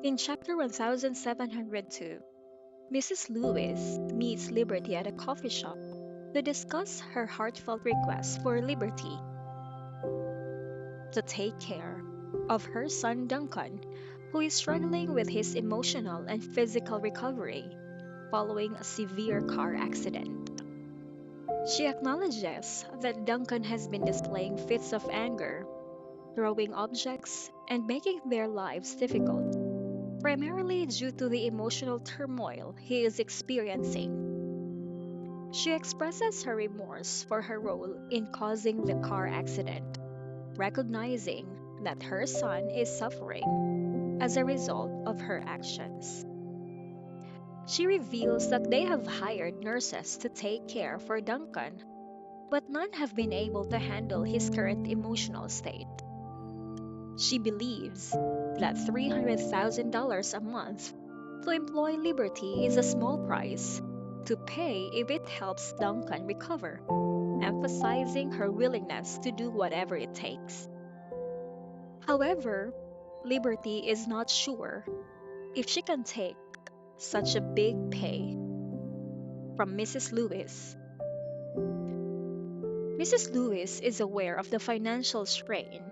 In chapter 1702, Mrs. Lewis meets Liberty at a coffee shop to discuss her heartfelt request for Liberty to take care of her son Duncan, who is struggling with his emotional and physical recovery following a severe car accident. She acknowledges that Duncan has been displaying fits of anger, throwing objects, and making their lives difficult, primarily due to the emotional turmoil he is experiencing. She expresses her remorse for her role in causing the car accident, recognizing that her son is suffering as a result of her actions. She reveals that they have hired nurses to take care for Duncan, but none have been able to handle his current emotional state. She believes that $300,000 a month to employ Liberty is a small price to pay if it helps Duncan recover, emphasizing her willingness to do whatever it takes. However, Liberty is not sure if she can take such a big pay from Mrs. Lewis. Mrs. Lewis is aware of the financial strain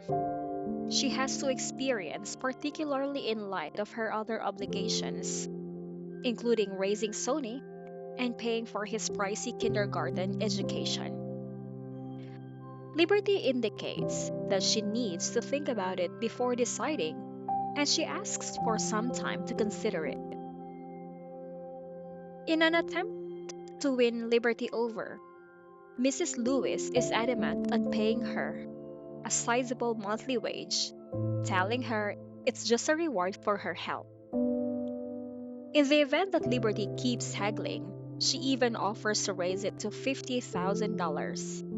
she has to experience, particularly in light of her other obligations, including raising Sony and paying for his pricey kindergarten education. Liberty indicates that she needs to think about it before deciding, and she asks for some time to consider it. In an attempt to win Liberty over, Mrs. Lewis is adamant on paying her a sizable monthly wage, telling her it's just a reward for her help. In the event that Liberty keeps haggling, she even offers to raise it to $50,000.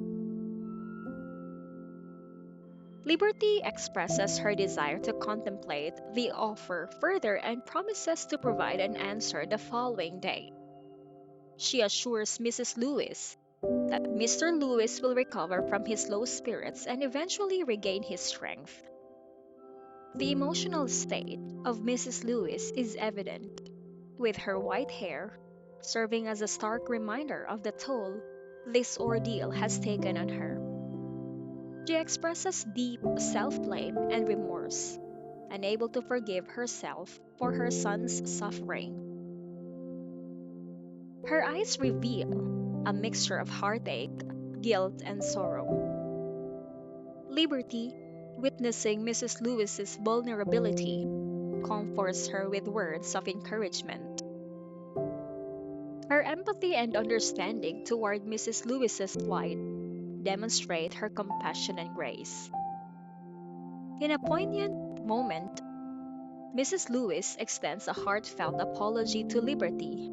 Liberty expresses her desire to contemplate the offer further and promises to provide an answer the following day. She assures Mrs. Lewis that Mr. Lewis will recover from his low spirits and eventually regain his strength. The emotional state of Mrs. Lewis is evident, with her white hair serving as a stark reminder of the toll this ordeal has taken on her. She expresses deep self blame and remorse, unable to forgive herself for her son's suffering. Her eyes reveal a mixture of heartache, guilt, and sorrow. Liberty, witnessing Mrs. Lewis's vulnerability, comforts her with words of encouragement. Her empathy and understanding toward Mrs. Lewis's plight demonstrate her compassion and grace. In a poignant moment, Mrs. Lewis extends a heartfelt apology to Liberty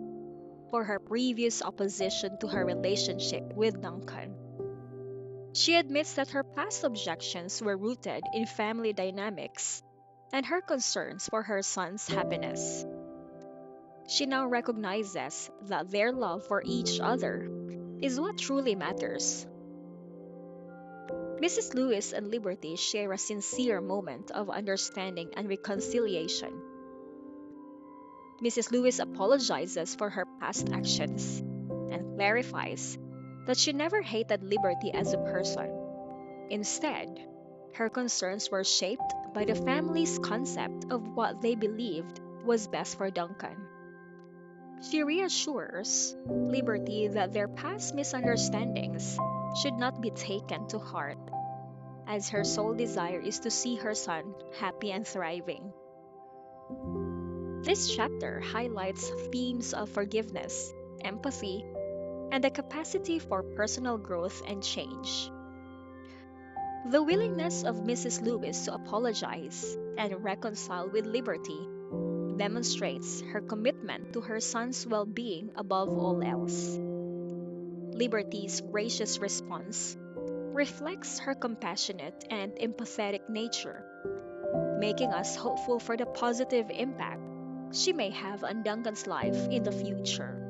for her previous opposition to her relationship with Duncan. She admits that her past objections were rooted in family dynamics and her concerns for her son's happiness. She now recognizes that their love for each other is what truly matters. Mrs. Lewis and Liberty share a sincere moment of understanding and reconciliation. Mrs. Lewis apologizes for her past actions and clarifies that she never hated Liberty as a person. Instead, her concerns were shaped by the family's concept of what they believed was best for Duncan. She reassures Liberty that their past misunderstandings should not be taken to heart, as her sole desire is to see her son happy and thriving. This chapter highlights themes of forgiveness, empathy, and the capacity for personal growth and change. The willingness of Mrs. Lewis to apologize and reconcile with Liberty demonstrates her commitment to her son's well being above all else. Liberty's gracious response reflects her compassionate and empathetic nature, making us hopeful for the positive impact she may have on Duncan's life in the future.